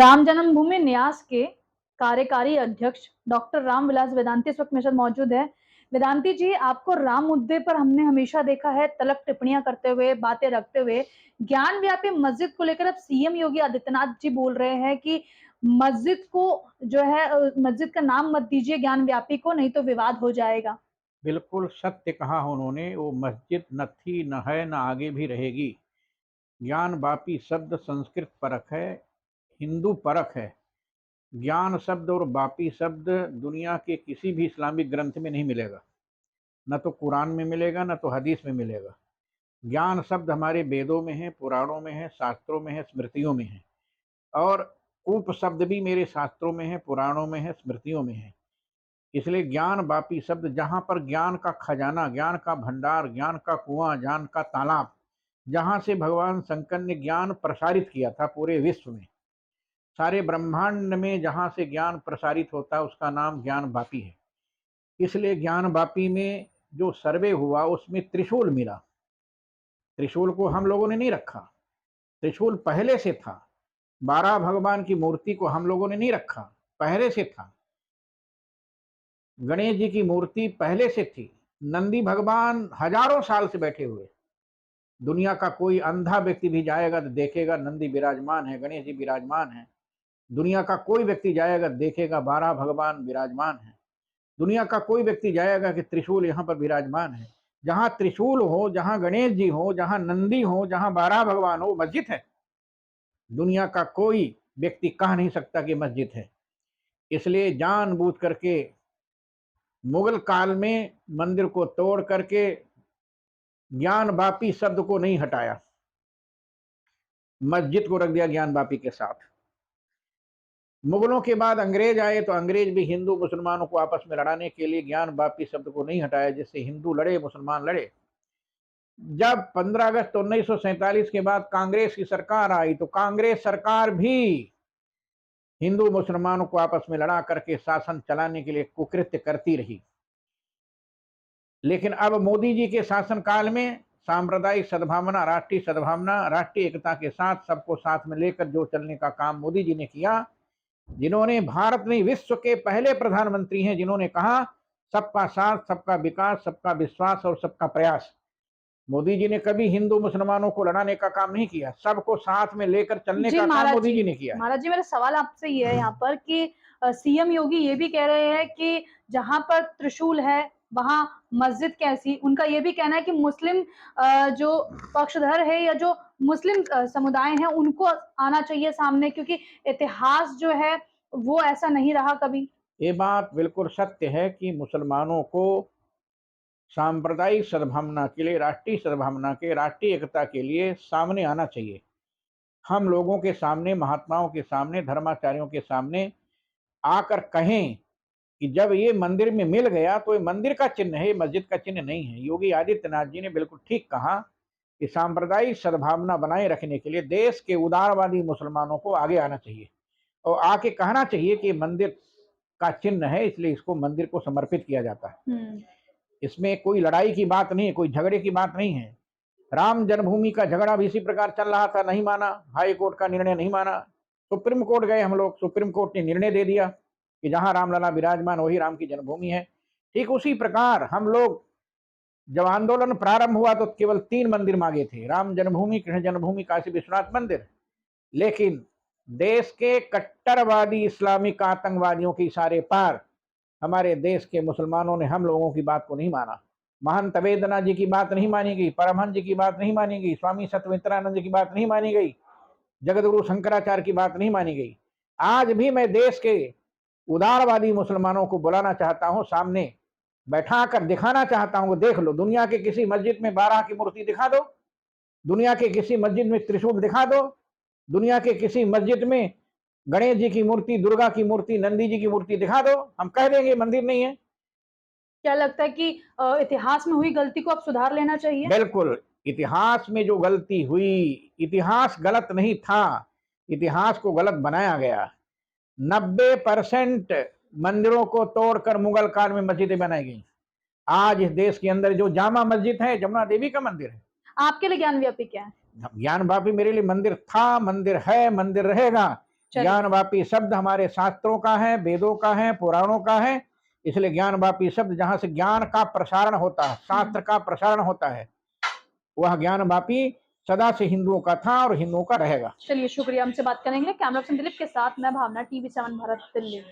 राम जन्मभूमि न्यास के कार्यकारी अध्यक्ष डॉक्टर रामविलास वेदांती इस वक्त मेरे साथ मौजूद है। वेदांती जी, आपको राम मुद्दे पर हमने हमेशा देखा है तलक टिप्पणियां करते हुए, बातें रखते हुए। ज्ञान व्यापी मस्जिद को लेकर अब सीएम योगी आदित्यनाथ जी बोल रहे हैं कि मस्जिद को जो है मस्जिद का नाम मत दीजिए ज्ञान व्यापी को, नहीं तो विवाद हो जाएगा। बिल्कुल सत्य कहा उन्होंने। वो मस्जिद न थी, न है, न आगे भी रहेगी। ज्ञान बापी शब्द संस्कृत परक है, हिंदू परक है। ज्ञान शब्द और बापी शब्द दुनिया के किसी भी इस्लामिक ग्रंथ में नहीं मिलेगा। न तो कुरान में मिलेगा, न तो हदीस में मिलेगा। ज्ञान शब्द हमारे वेदों में है, पुराणों में है, शास्त्रों में है, स्मृतियों में है। और उप शब्द भी मेरे शास्त्रों में है, पुराणों में है, स्मृतियों में है। इसलिए ज्ञान वापी शब्द, जहाँ पर ज्ञान का खजाना, ज्ञान का भंडार, ज्ञान का कुआं, ज्ञान का तालाब, जहाँ से भगवान शंकर ने ज्ञान प्रसारित किया था पूरे विश्व में, सारे ब्रह्मांड में जहाँ से ज्ञान प्रसारित होता है उसका नाम ज्ञान वापी है। इसलिए ज्ञान वापी में जो सर्वे हुआ उसमें त्रिशूल मिला। त्रिशूल को हम लोगों ने नहीं रखा, त्रिशूल पहले से था। 12 भगवान की मूर्ति को हम लोगों ने नहीं रखा, पहले से था। गणेश जी की मूर्ति पहले से थी। नंदी भगवान हजारों साल से बैठे हुए। दुनिया का कोई अंधा व्यक्ति भी जाएगा तो देखेगा नंदी विराजमान है, गणेश जी विराजमान है। दुनिया का कोई व्यक्ति जाएगा देखेगा 12 भगवान विराजमान है। दुनिया का कोई व्यक्ति जाएगा कि त्रिशूल यहाँ पर विराजमान है। जहाँ त्रिशूल हो, जहाँ गणेश जी हो, जहाँ नंदी हो, जहाँ 12 भगवान हो, मस्जिद है। दुनिया का कोई व्यक्ति कह नहीं सकता कि मस्जिद है। इसलिए जानबूझ करके मुगल काल में मंदिर को तोड़ करके ज्ञान वापी शब्द को नहीं हटाया, मस्जिद को रख दिया ज्ञान वापी के साथ। मुगलों के बाद अंग्रेज आए तो अंग्रेज भी हिंदू मुसलमानों को आपस में लड़ाने के लिए ज्ञान वापी शब्द को नहीं हटाया, जिससे हिंदू लड़े, मुसलमान लड़े। जब 15 अगस्त 1947 के बाद कांग्रेस की सरकार आई तो कांग्रेस सरकार भी हिंदू मुसलमानों को आपस में लड़ा करके शासन चलाने के लिए कुकृत्य करती रही। लेकिन अब मोदी जी के शासनकाल में सांप्रदायिक सद्भावना, राष्ट्रीय सद्भावना, राष्ट्रीय एकता के साथ सबको साथ में लेकर जो चलने का काम मोदी जी ने किया, जिन्होंने भारत में विश्व के पहले प्रधानमंत्री हैं जिन्होंने कहा सबका साथ, सबका विकास, सबका विश्वास और सबका प्रयास। मोदी जी ने कभी हिंदू मुसलमानों को लड़ाने का काम नहीं किया, सबको साथ में लेकर चलने जी का काम महाराज मोदी जी, जी ने किया है। महाराज जी, मेरा सवाल आपसे ये है यहाँ पर कि सीएम योगी ये भी कह रहे हैं कि जहां पर त्रिशूल है वहां मस्जिद कैसी। उनका ये भी कहना है कि मुस्लिम जो पक्षधर है या जो मुस्लिम समुदाय है उनको आना चाहिए सामने, क्योंकि इतिहास जो है वो ऐसा नहीं रहा कभी। ये बात बिल्कुल सत्य है कि मुसलमानों को सांप्रदायिक सद्भावना के लिए, राष्ट्रीय सद्भावना के, राष्ट्रीय एकता के लिए सामने आना चाहिए। हम लोगों के सामने, महात्माओं के सामने, धर्माचार्यों के सामने आकर कहें कि जब ये मंदिर में मिल गया तो ये मंदिर का चिन्ह है, मस्जिद का चिन्ह नहीं है। योगी आदित्यनाथ जी ने बिल्कुल ठीक कहा कि सांप्रदायिक सद्भावना बनाए रखने के लिए देश के उदारवादी मुसलमानों को आगे आना चाहिए और आके कहना चाहिए कि मंदिर का चिन्ह है, इसलिए इसको मंदिर को समर्पित किया जाता है। इसमें कोई लड़ाई की बात नहीं है, कोई झगड़े की बात नहीं है। राम जन्मभूमि का झगड़ा भी इसी प्रकार चल रहा था, नहीं माना, हाई कोर्ट का निर्णय नहीं माना। सुप्रीम कोर्ट गए हम लोग, सुप्रीम कोर्ट ने निर्णय दे दिया कि जहां रामलला विराजमान वही राम की जन्मभूमि है। ठीक उसी प्रकार हम लोग जब आंदोलन प्रारंभ हुआ तो केवल 3 मंदिर मांगे थे, राम जन्मभूमि, कृष्ण जन्मभूमि, काशी विश्वनाथ मंदिर। लेकिन देश के कट्टरवादी इस्लामिक आतंकवादियों के इशारे पर हमारे देश के मुसलमानों ने हम लोगों की बात को नहीं माना। महंत वेदना जी की बात नहीं मानी गई, परमहंस जी की बात नहीं मानी गई, स्वामी सत्यमित्रानंद की बात नहीं मानी गई, जगतगुरु शंकराचार्य की बात नहीं मानी गई। आज भी मैं देश के उदारवादी मुसलमानों को बुलाना चाहता हूं, सामने बैठाकर दिखाना चाहता हूं, देख लो, दुनिया के किसी मस्जिद में 12 की मूर्ति दिखा दो, दुनिया के किसी मस्जिद में त्रिशूल दिखा दो, दुनिया के किसी मस्जिद में गणेश जी की मूर्ति, दुर्गा की मूर्ति, नंदी जी की मूर्ति दिखा दो, हम कह देंगे मंदिर नहीं है। क्या लगता है कि इतिहास में हुई गलती को अब सुधार लेना चाहिए? बिल्कुल, इतिहास में जो गलती हुई, इतिहास गलत नहीं था, इतिहास को गलत बनाया गया। 90% मंदिरों को तोड़कर मुगल काल में मस्जिदें बनाई गई। आज इस देश के अंदर जो जामा मस्जिद है, जमुना देवी का मंदिर है। आपके लिए ज्ञान व्यापी क्या है? ज्ञान वापी मेरे लिए मंदिर था, मंदिर है, मंदिर रहेगा। चलिए। ज्ञानवापी शब्द हमारे शास्त्रों का है, वेदों का है, पुराणों का है। इसलिए ज्ञानवापी शब्द जहाँ से ज्ञान का प्रसारण होता है, शास्त्र का प्रसारण होता है, वह ज्ञानवापी सदा से हिंदुओं का था और हिंदुओं का रहेगा। चलिए, शुक्रिया हमसे बात करने के लिए। कैमरा पर्सन दिलीप के साथ मैं भावना, टीवी 7 भारत, दिल्ली।